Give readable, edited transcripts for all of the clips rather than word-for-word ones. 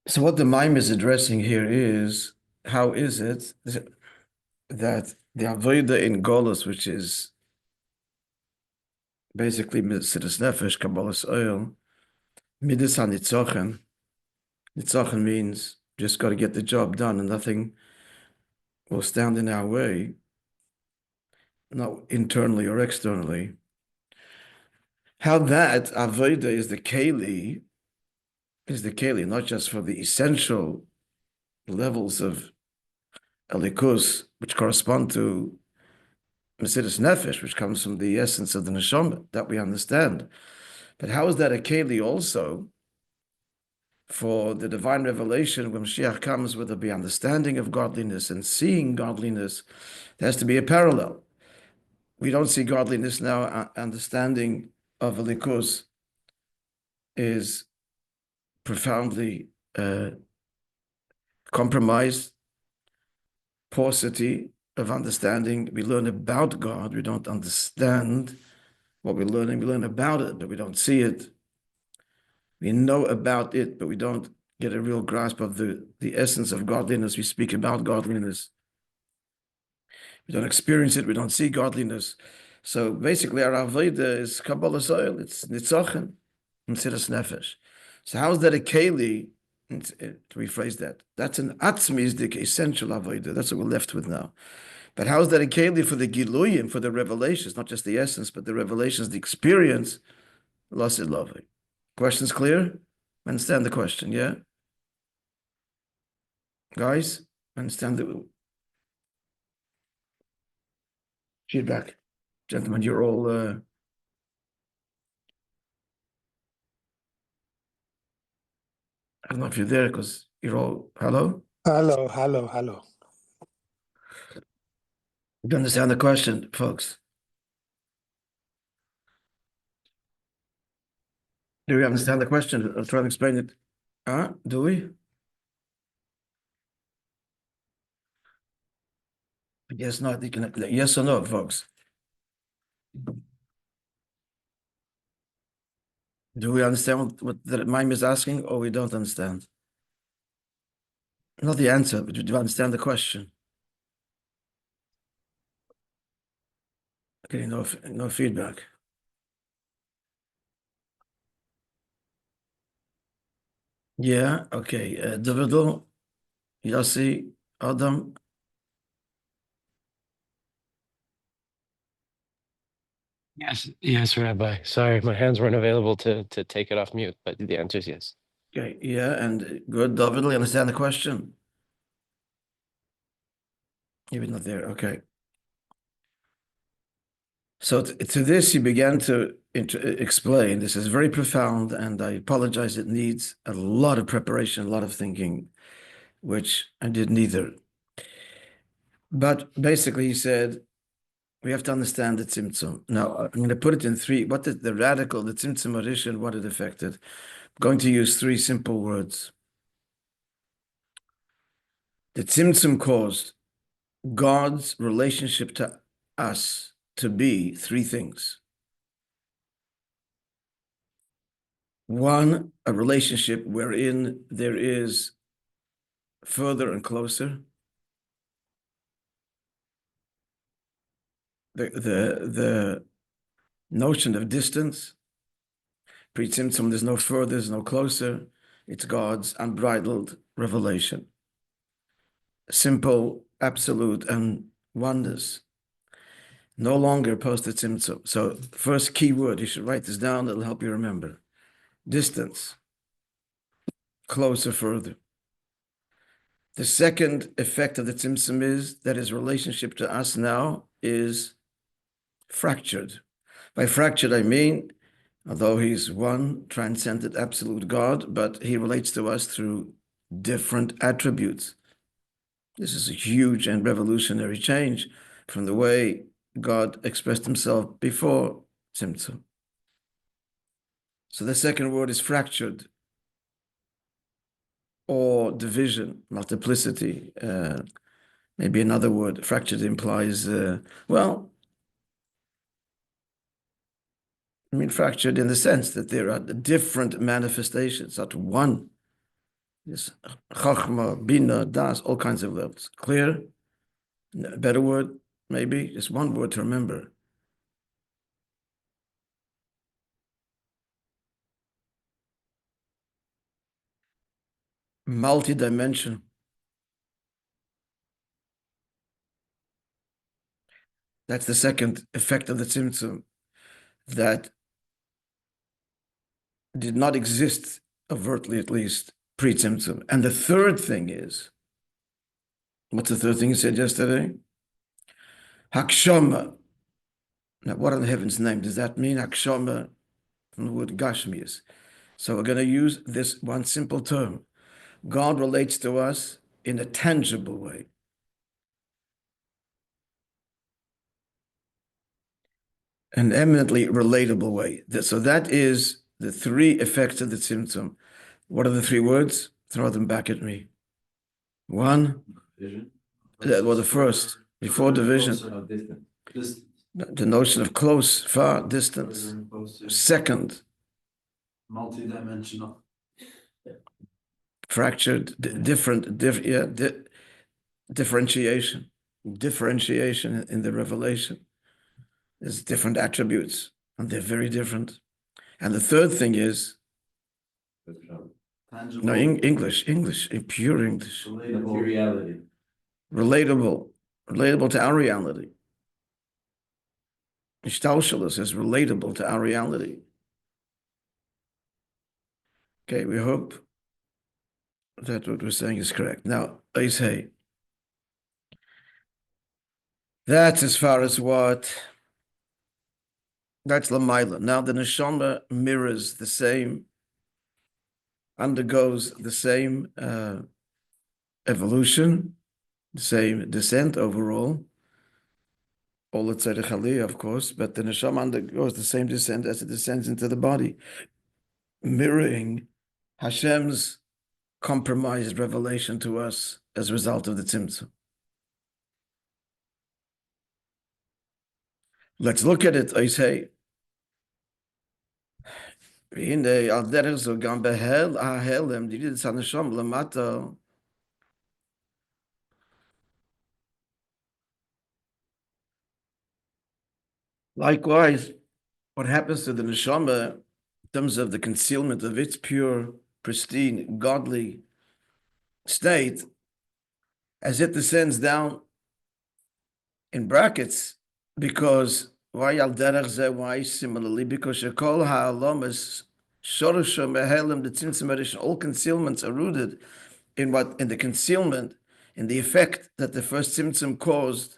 So what the Maim is addressing here is, how is it that the Avodah in Golus, which is basically Midas Nefesh, Kabbalah's oil, Midas HaNitzochen, Nitzochen means just got to get the job done and nothing will stand in our way, not internally or externally. How that Avodah is the keli, not just for the essential levels of Elikus, which correspond to Mesidus Nefesh, which comes from the essence of the neshama, that we understand. But how is that a keli also for the divine revelation when Mashiach comes, whether it be understanding of godliness and seeing godliness? There has to be a parallel. We don't see godliness now. Understanding of Elikus is profoundly compromised. Paucity of understanding. We learn about God. We don't understand what we're learning. We learn about it, but we don't see it. We know about it, but we don't get a real grasp of the essence of godliness. We speak about godliness. We don't experience it. We don't see godliness. So basically, our Avodah is Kabbalah oil. It's Nitzochen, Mesidus Nefesh. So how is that a keli? To rephrase that, that's an atzmizdik, essential Avodah. That's what we're left with now. But how is that a keli for the giluyim, for the revelations, not just the essence, but the revelations, the experience? Lasid lovely. Questions clear? Understand the question, yeah? Guys, understand the feedback. Gentlemen, you're all I don't know if you're there because you're all hello? Hello. You understand the question, folks? Do we understand the question? I'll try to explain it. Do we? Yes, not. You can, yes or no, folks? Do we understand what the Maim is asking, or we don't understand? Not the answer, but do you understand the question? Okay, no feedback. Yeah, okay. Davido, Yossi, Adam. Yes, Rabbi. Sorry, my hands weren't available to take it off mute, but the answer is yes. Okay, yeah, and good. David, you understand the question? You're not there. Okay. So to this, he began to explain. This is very profound, and I apologize. It needs a lot of preparation, a lot of thinking, which I did neither. But basically, he said, we have to understand the tzimtzum. Now, I'm going to put it in three. What is the radical, the tzimtzum arishin, what it affected? I'm going to use three simple words. The tzimtzum caused God's relationship to us to be three things. One, a relationship wherein there is further and closer. The notion of distance, pre-tzimtzum, there's no further, there's no closer. It's God's unbridled revelation. Simple, absolute, and oneness. No longer post tzimtzum. So first key word, you should write this down, it'll help you remember. Distance, closer, further. The second effect of the tzimtzum is that his relationship to us now is fractured. By fractured, I mean, although he's one transcendent absolute God, but he relates to us through different attributes. This is a huge and revolutionary change from the way God expressed himself before tzimtzum. So the second word is fractured, or division, multiplicity. Maybe another word, fractured implies, fractured in the sense that there are different manifestations, not one Yes, Chachma, Bina, Das, all kinds of levels. Clear? A better word, maybe? Just one word to remember. Multi-dimension. That's the second effect of the Tzimtzum that did not exist, overtly at least, pre-Tzimtzum. And the third thing is, what's the third thing you said yesterday? Hakshama. Now, what in the heaven's name does that mean? Hakshama from the word Gashmias. So we're going to use this one simple term. God relates to us in a tangible way. An eminently relatable way. So that is the three effects of the Tzimtzum. What are the three words? Throw them back at me. One. Vision. Well, the first, before division. The notion of close, far, distance. Second. Multidimensional. Fractured, differentiation in the revelation. There's different attributes, and they're very different. And the third thing is, Tangible. no, English, in pure English. Materiality. Relatable to our reality. Ishtalshalos is relatable to our reality. Okay, we hope that what we're saying is correct. Now, I say, that's as far as what, that's Lamaila. Now the Neshama mirrors the same, undergoes the same evolution, the same descent overall. All the Tzedek Aliyah, of course, but the Neshama undergoes the same descent as it descends into the body, mirroring Hashem's compromised revelation to us as a result of the Tzimtzum. Let's look at it, I say. Likewise, what happens to the neshama in terms of the concealment of its pure, pristine, godly state, as it descends down in brackets, because why similarly? Because Shekol ha'alamas shorusha mehelim, the tzimtzum, all concealments are rooted in the concealment, in the effect that the first tzimtzum caused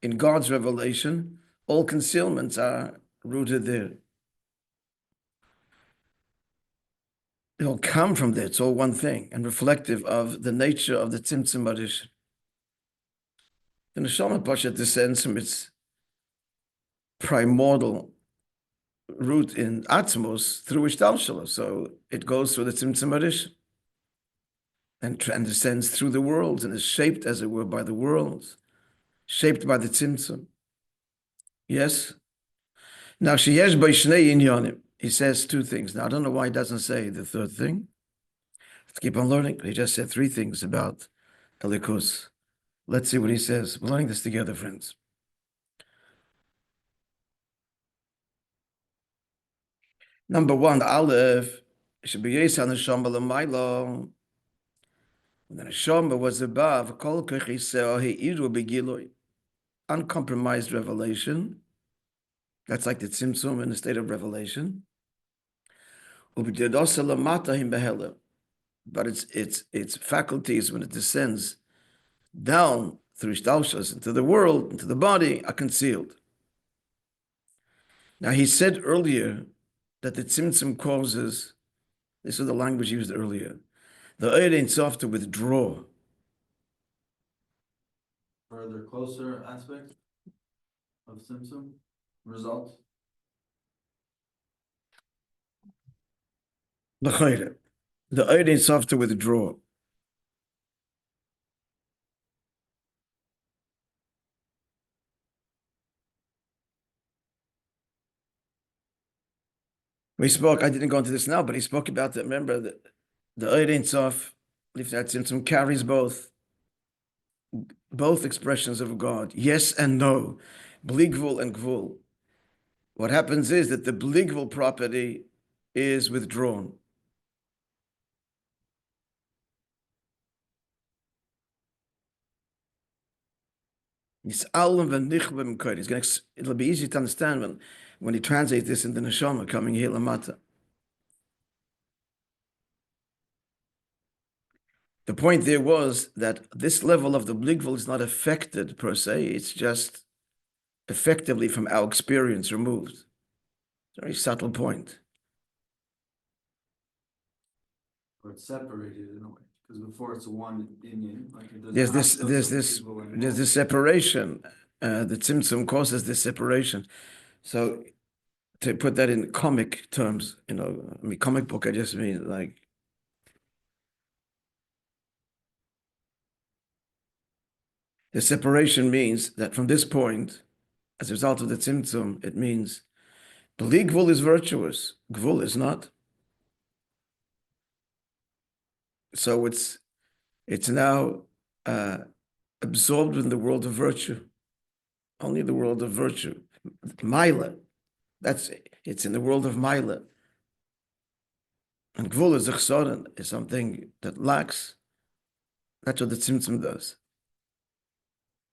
in God's revelation. All concealments are rooted there. They all come from there. It's all one thing and reflective of the nature of the tzimtzum marish. The neshama pasha descends from its primordial root in Atmos through Ishtalshala. So it goes through the tzimtzum marish and descends through the worlds and is shaped, as it were, by the worlds, shaped by the tzimtzum. Yes? Now, sheyesh by shnei inyanim. He says two things. Now, I don't know why he doesn't say the third thing. Let's keep on learning. He just said three things about Elikus. Let's see what he says. We're learning this together, friends. Number one, Aleph, should be Yesan Neshama L'maylo. When the Neshama was above, Kol Kechiseo Heiru Begiloi, uncompromised revelation. That's like the Tzimtzum in the state of revelation. But its faculties, when it descends down through Ishtalshas into the world, into the body, are concealed. Now, he said earlier that the Tzimtzum causes, this is the language used earlier, the Eid Ein Sof to withdraw. Further closer aspect of Tzimtzum result. The Eid Ein Sof to withdraw. We spoke, I didn't go into this now, but he spoke about that. Remember, the Eid Ein Sof Lifnei Tzimtzum carries both expressions of God, yes and no, bli gvul and gvul. What happens is that the bli gvul property is withdrawn. It'll be easy to understand when he translates this in the neshama coming here lamata. The point there was that this level of the bli gvul is not affected per se, it's just effectively from our experience removed. It's a very subtle point. Or it's separated in a way, because before it's one Indian, like it doesn't. There's this separation. The tzimtzum causes this separation. So to put that in comic terms, comic book, I just mean like the separation means that from this point, as a result of the tzimtzum, it means bli gvul is virtuous, gvul is not. So it's now absorbed in the world of virtue, only the world of virtue. Maila, it's in the world of Maila. And gvul is chsoren, is something that lacks. That's what the tzimtzum does.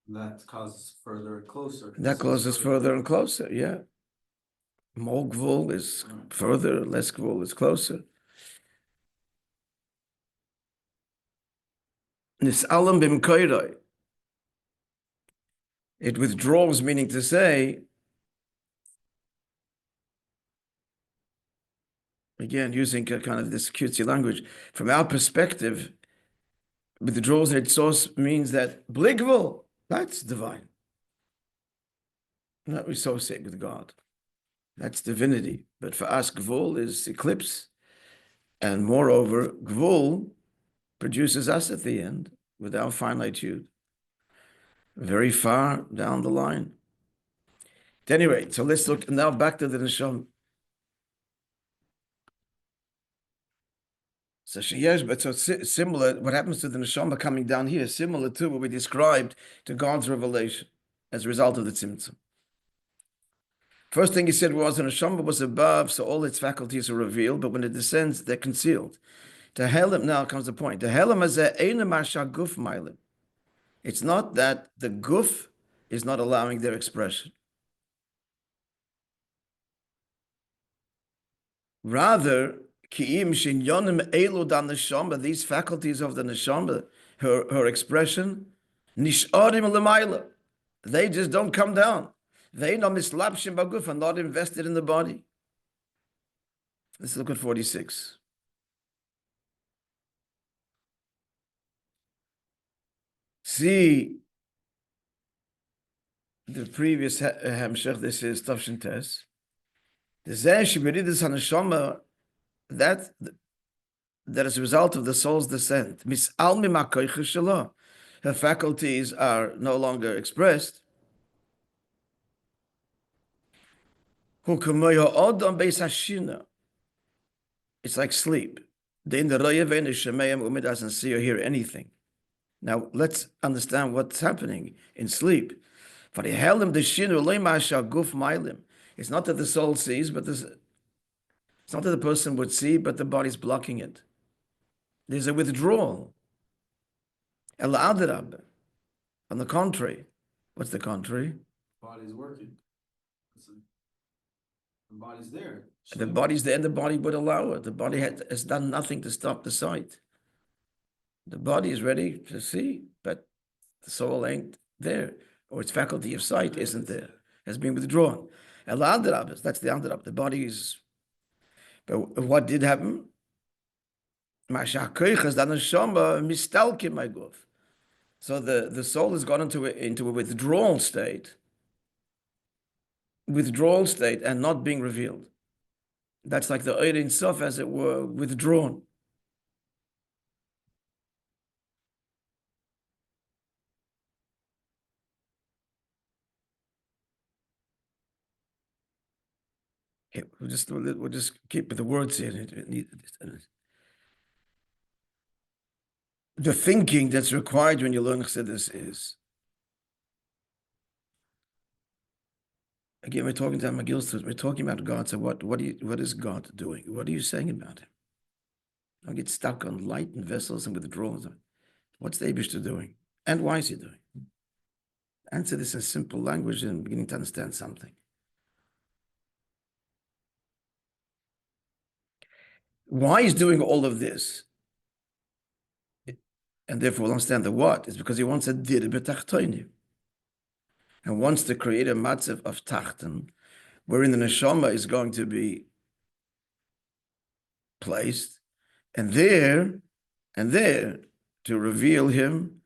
That causes further and closer. That causes further and closer, yeah. More gvul is further, less gvul is closer. Nis'alam b'mkoiroi. It withdraws, meaning to say, again, using kind of this cutesy language, from our perspective, withdraws its source means that bli gvul, that's divine. Not we associate with God. That's divinity. But for us, gvul is eclipse. And moreover, gvul produces us at the end with our finitude, very far down the line. At any rate, so let's look now back to the neshama. So sheyesh, but so similar, what happens to the neshama coming down here, similar to what we described to God's revelation as a result of the tzimtzum. First thing he said was the neshama was above, so all its faculties are revealed, but when it descends, they're concealed. To helam, now comes the point. To helam is eina masha guf mailim. It's not that the guf is not allowing their expression. Rather, ki'im shinyonim elu dan neshama, these faculties of the neshama, her expression, nisharim l'mayla. They just don't come down. They no mislapshim baguf, are not invested in the body. Let's look at 46. See the previous Hamshech, this is Tavshin Tes. The Zeh Shemiridus HaNeshama, that as a result of the soul's descent, Mis'al Mimakoicha Shelo, her faculties are no longer expressed. It's like sleep. The doesn't see or hear anything. Now let's understand what's happening in sleep. It's not that the soul sees, but it's not that the person would see, but the body's blocking it. There's a withdrawal. On the contrary, what's the contrary? Body's working. The body's there. The body's there, and the body would allow it. The body has done nothing to stop the sight. The body is ready to see, but the soul ain't there, or its faculty of sight isn't there, has been withdrawn. That's the andarab. The body is. But what did happen? So the soul has gone into a withdrawal state and not being revealed. That's like the Ein Sof, as it were, withdrawn. Okay, we'll just keep with the words here. the thinking that's required when you learn Chassidus is, again, we're talking to Megillah, we're talking about God. So what is God doing? What are you saying about him? I get stuck on light and vessels and withdrawals. What's the Eibishter doing? And why is he doing? Answer this in simple language and beginning to understand something. Why he's doing all of this, and therefore we'll understand the what, is because he wants a dir b'tachtonim, and wants to create a matzav of tachten, wherein the neshama is going to be placed, and there to reveal him,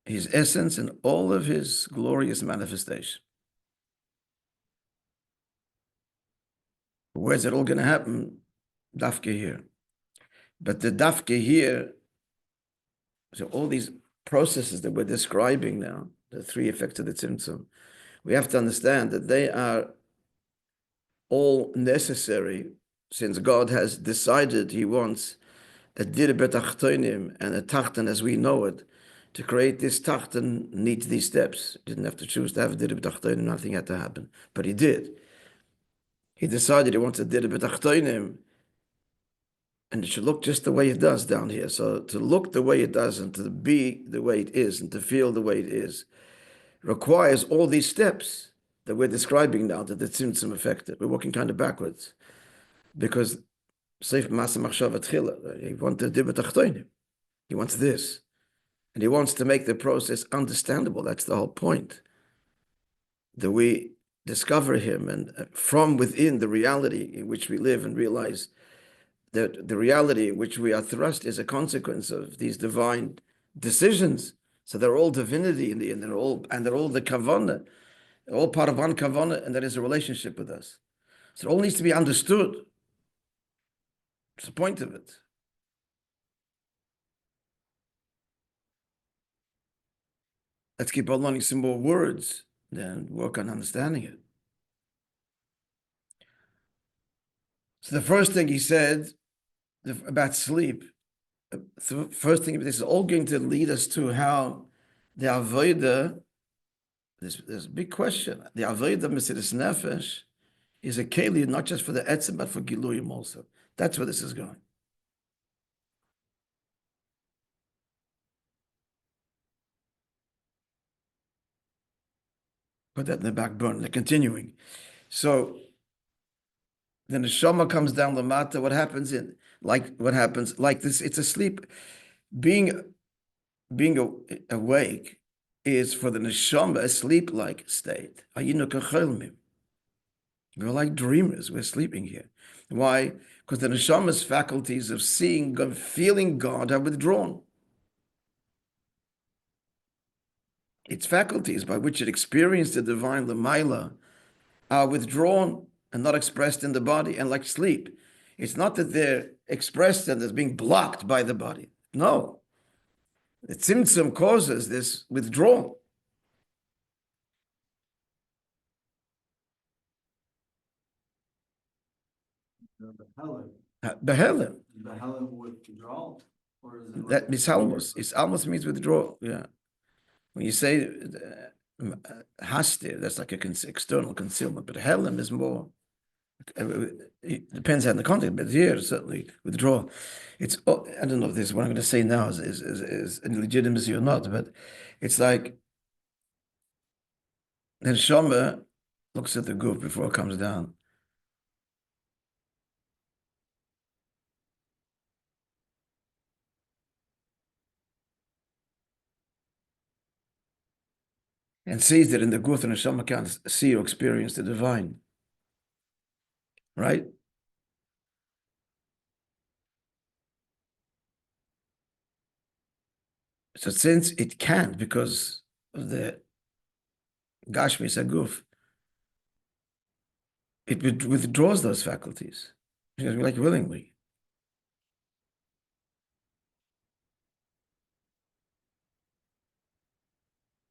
his essence and all of his glorious manifestation. Where's it all going to happen? Dafke here. But the dafke here, so all these processes that we're describing now, the three effects of the tzimtzum, we have to understand that they are all necessary since God has decided he wants a dir betachtonim and a tachten as we know it. To create this tachten needs these steps. He didn't have to choose to have a dir betachtonim, nothing had to happen. But he did. He decided he wants a dir betachtonim, and it should look just the way it does down here. So to look the way it does and to be the way it is and to feel the way it is requires all these steps that we're describing now, that the tzimtzum affected. We're walking kind of backwards because Seif Masa Machshava Tchila, he wanted dir betachtonim. He wants this. And he wants to make the process understandable. That's the whole point. That we discover him and from within the reality in which we live and realize that the reality in which we are thrust is a consequence of these divine decisions. So they're all divinity in the end. They're all the kavanah. They're all part of one kavanah, and that is a relationship with us. So it all needs to be understood. That's the point of it. Let's keep on learning some more words, then work on understanding it. So the first thing he said about sleep, the first thing, this is all going to lead us to how the avodah, there's a big question. The avodah Mesiras Nefesh is a keli not just for the etzem, but for giluyim also. That's where this is going. Put that in the back burner. They're continuing. So the neshama comes down the mata. What happens like this? It's a sleep. Being awake is for the neshama a sleep-like state. We're like dreamers. We're sleeping here. Why? Because the neshama's faculties of seeing God, feeling God are withdrawn. Its faculties by which it experienced the divine Lamaila are withdrawn and not expressed in the body. And like sleep, it's not that they're expressed and it's being blocked by the body. No. The tzimtzum causes this withdrawal. Behelim. Behelim withdrawal? Or is it That mishalmos. It's almost means withdrawal. Yeah. When you say hastir, that's like external concealment, but helim is more. It depends on the context, but here certainly withdrawal. It's I don't know if this is what I'm going to say now is in legitimacy or not, but it's like the neshama looks at the goof before it comes down. And sees that in the goof the neshama can't see or experience the divine. Right? So since it can't because of the Gashmi Saguf, it withdraws those faculties. Like willingly.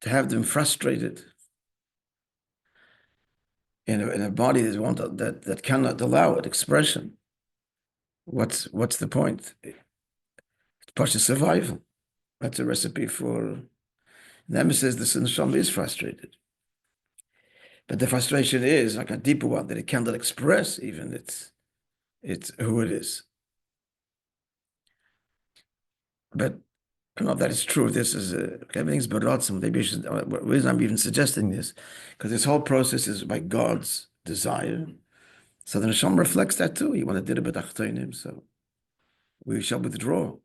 To have them frustrated in a body that cannot allow it expression. What's the point? It's Partial survival. That's a recipe for nemesis. The neshama is frustrated. But the frustration is like a deeper one that it cannot express even it's who it is. But that is true. This is everything's baratzim. Maybe the reason I'm even suggesting this, because this whole process is by God's desire. So the neshama reflects that too. You want to do it b'tachtonim, so we shall withdraw,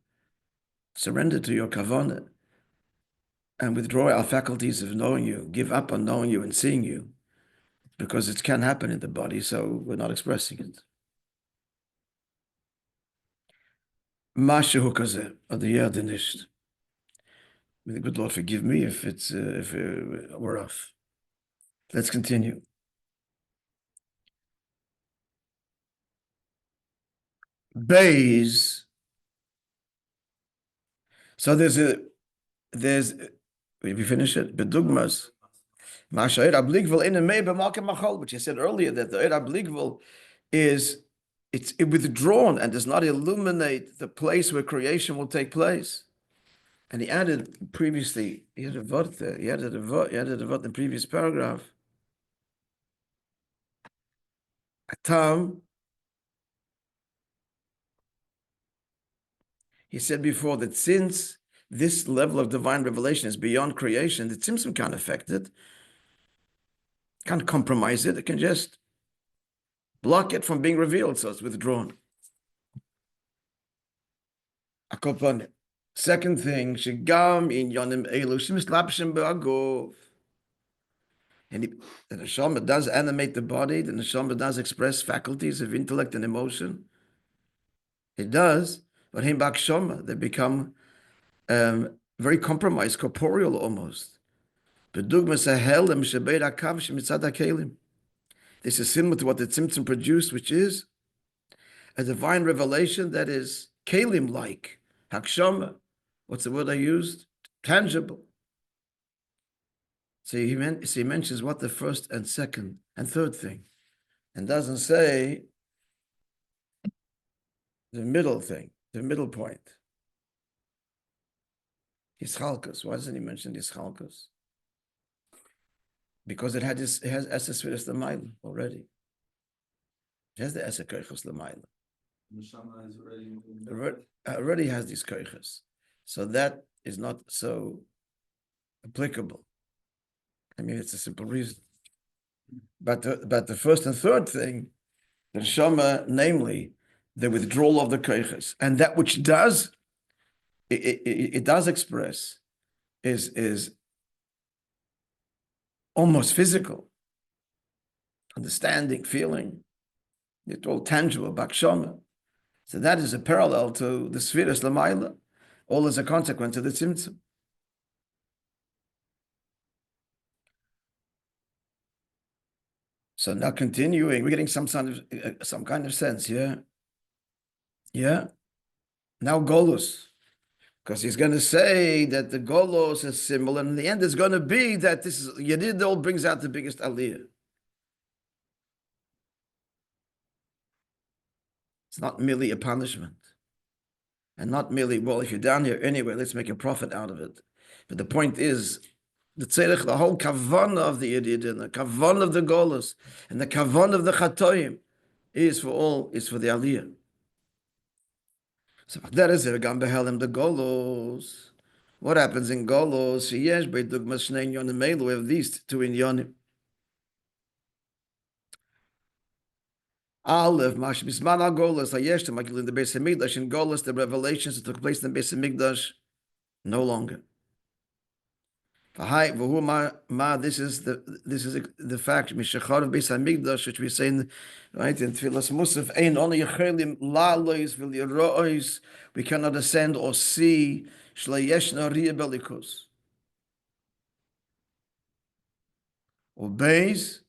surrender to your kavanah, and withdraw our faculties of knowing you, give up on knowing you and seeing you, because it can happen in the body, so we're not expressing it. Mashu kazeh, or the yerde nicht. May the good Lord forgive me if we're off. Let's continue. Bays. So there's we finish it. Bedugmas. Which I said earlier that the Abligval is it's withdrawn and does not illuminate the place where creation will take place. And he added previously, he had a vort there, he added a vort in the previous paragraph. Atam, he said before that since this level of divine revelation is beyond creation, the tzimtzum can't affect it, can't compromise it, it can just block it from being revealed, so it's withdrawn. Akopane. Second thing, shigam in yonim elu shemislapshim be'agov. And the neshama does animate the body, the neshama does express faculties of intellect and emotion. It does, but him bakshama, they become very compromised, corporeal almost. Bedugmas ahelim shebeid akav shemitzad hakelim. This is similar to what the tzimtzum produced, which is a divine revelation that is kelim-like, hakshama. What's the word I used? Tangible. So he mentions what the first and second and third thing, and doesn't say the middle thing, the middle point. Yischalkus. Why doesn't he mention Yischalkus? Because it has Eses Firas L'mayla already. It has the Eser Koichos L'mayla. Neshama is Already has these koichos. So that is not so applicable. I mean, it's a simple reason. But the first and third thing, the neshama, namely, the withdrawal of the koichos, and that which does, it does express, is almost physical. Understanding, feeling, it's all tangible, bakshama. So that is a parallel to the Sfiras L'mayla, all as a consequence of the tzimtzum. So now continuing, we're getting some kind of sense, yeah? Yeah? Now Golus, because he's going to say that the Golus is similar, and in the end it's going to be that this is, Yedid all brings out the biggest aliyah. It's not merely a punishment. And not merely, well, if you're down here anyway, let's make a profit out of it. But the point is, the whole kavanah of the Yedid, and the kavanah of the Golus, and the kavanah of the Chatoim is for the Aliyah. So that is it. The Golus. What happens in Golus? We have these two inyanim. Aleph, Mash Bisman Golus, Ayeshta, Makil in the Beis Hamikdash, in Golus, the revelations that took place in the Beis Hamikdash, no longer. This is the fact. Mishachar of Beis Hamikdash, which we say in Tfilas Musaf, Ein Oni Yechelim La'lois V'Lirois, we cannot ascend or see Shlayeshna Ria Belikus. Obeys.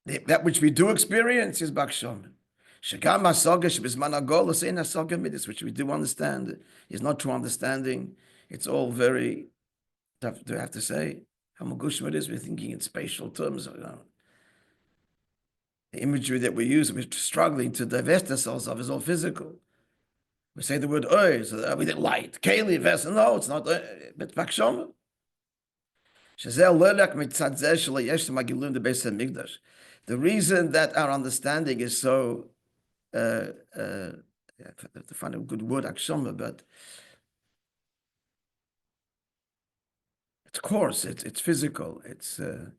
That which we do experience is bakshom. Shekam hasaga shebizman hagolus ein hasaga midis, which we do understand is not true understanding. It's all very tough to have to say. How magushim it is, we're thinking in spatial terms. The imagery that we use, we're struggling to divest ourselves of, is all physical. We say the word oy, so we did light. Keli, vessel. No, it's not. But vakshoma. The reason that our understanding is so, I have to find a good word, akshoma, but it's coarse, it's physical, it's, I'll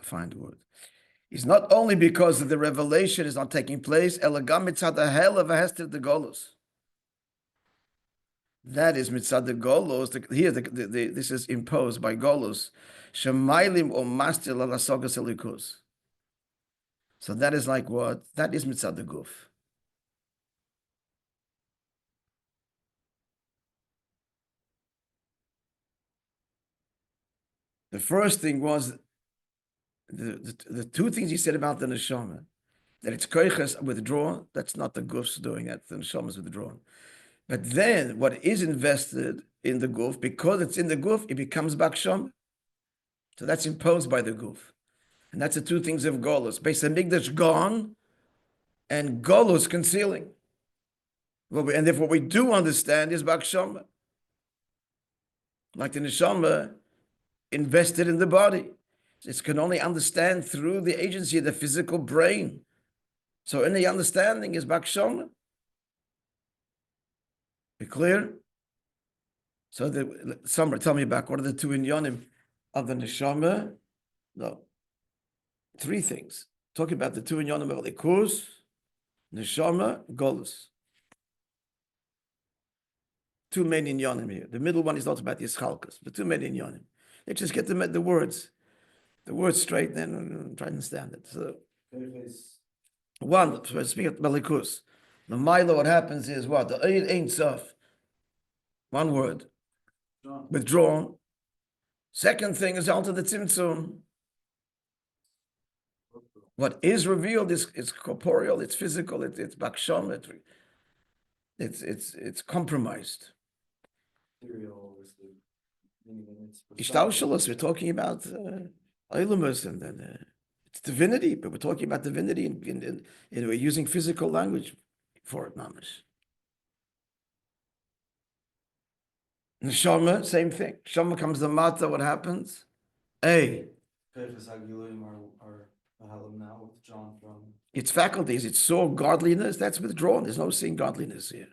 find the word. It's not only because the revelation is not taking place, that is mitzad the golos. Here, this is imposed by golos. Shemailim or master lalasogas elikus. So that is like what? That is mitzad the guf. The first thing was the two things he said about the neshama, that it's koiches withdrawn. That's not the guf's doing that. The neshama is withdrawn. But then what is invested in the guf, because it's in the guf, it becomes baksham. So that's imposed by the guf. And that's the two things of golus. Beis Hamikdash gone and golus concealing. And if what we do understand is baksham, like the neshama invested in the body. It can only understand through the agency of the physical brain. So any understanding is bakshama. Be clear? So Summer, tell me back, what are the two inyonim of the neshama? No. Three things. Talking about the two inyonim of likus, neshama, golus. Two main inyonim here. The middle one is not about yischalkus, but two main inyonim. Let's just get the words straight and try to understand it. So, one, speaking of likus, the milo, what happens is what? The ain't sof. One word. Withdrawn. Second thing is onto the tzimtzum. What is revealed is corporeal, it's physical, it's baksham, it's compromised. Ishtaushalos, we're talking about Eilumus and then it's divinity, but we're talking about divinity and we're using physical language for it, mamash. Neshama, same thing. Neshama comes the mata, what happens? Its faculties, it saw godliness, that's withdrawn. There's no seeing godliness here.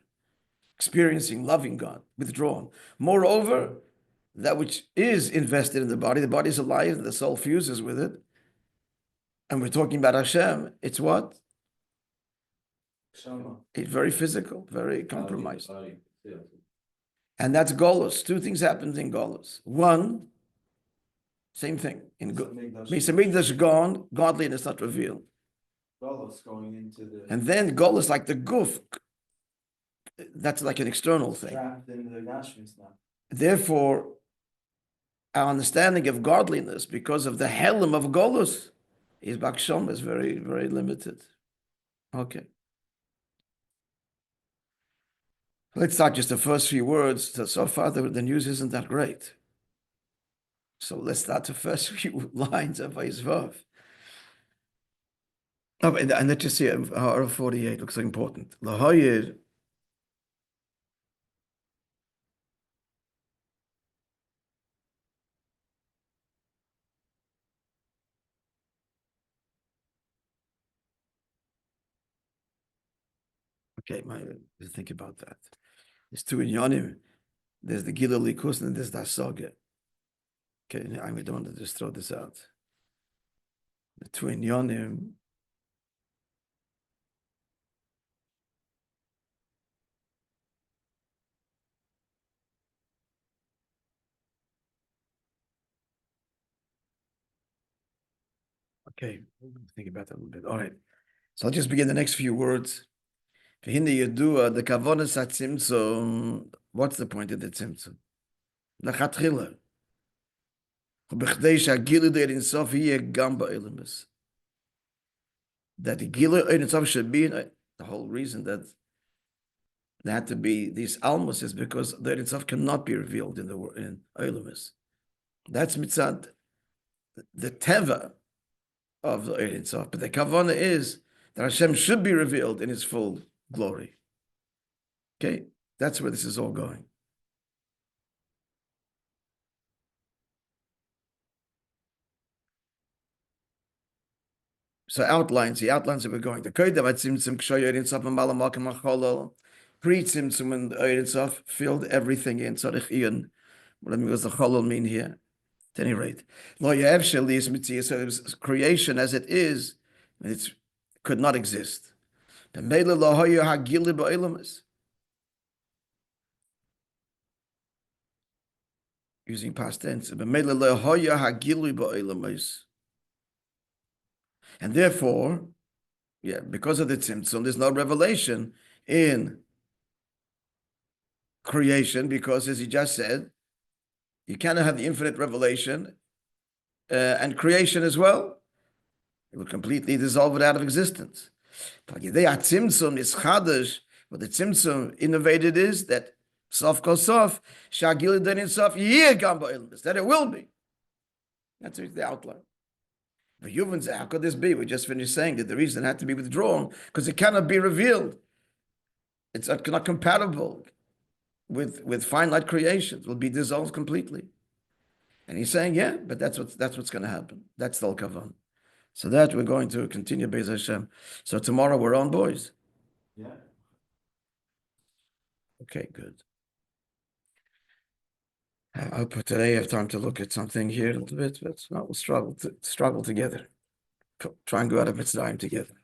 Experiencing, loving God, withdrawn. Moreover, that which is invested in the body is alive, the soul fuses with it. And we're talking about Hashem, it's what? Shama. It's very physical, very compromised. And that's Golus. Two things happened in Golus. One, same thing. In Beis Hamikdash gone, godliness not revealed. Golus going into the... And then Golus, like the guf, that's like an external thing. Trapped in the Gashmis now. Therefore, our understanding of godliness, because of the helim of Golus, is baksham, is very, very limited. Okay. Let's start just the first few words. So far, the news isn't that great. So let's start the first few lines of Vav. Oh, and let's just see, 48 looks like important. Lahoyed. Okay, think about that. There's two inyonim. There's the Gila Likus and there's the Asoga. Okay, I don't want to just throw this out. The two inyonim. Okay, think about that a little bit. All right. So I'll just begin the next few words. The kavonas hatzimtzum. What's the point of the tzimtzum? Lachatchila. That the Gila Ein Sof should be the whole reason that there had to be these almos is because the Ein Sof cannot be revealed in Eilumis. That's mitzad the teva of the Ein Sof. But the kavana is that Hashem should be revealed in his full glory. Okay, that's where this is all going. So he outlines that we're going. The pre-tzimtzum and the Eir Sof filled everything in. So what does the cholol mean here? At any rate, so it was creation as it is, it could not exist. Using past tense. And therefore, because of the tzimtzum, there's no revelation in creation, because as he just said, you cannot have the infinite revelation and creation as well. It will completely dissolve it out of existence. What the tzimtzum innovated is that sof kol sof, shagil denin sof, that it will be. That's the outline. But Yuvan said, how could this be? We just finished saying that the reason it had to be withdrawn because it cannot be revealed. It's not compatible with finite creation. It will be dissolved completely. And he's saying, yeah, but that's what's going to happen. That's the kavan. So that we're going to continue Be'ez Hashem. So tomorrow we're on, boys. Yeah. Okay, good. I hope today I have time to look at something here a little bit, but we'll struggle together. Try and go out of Mitzrayim together.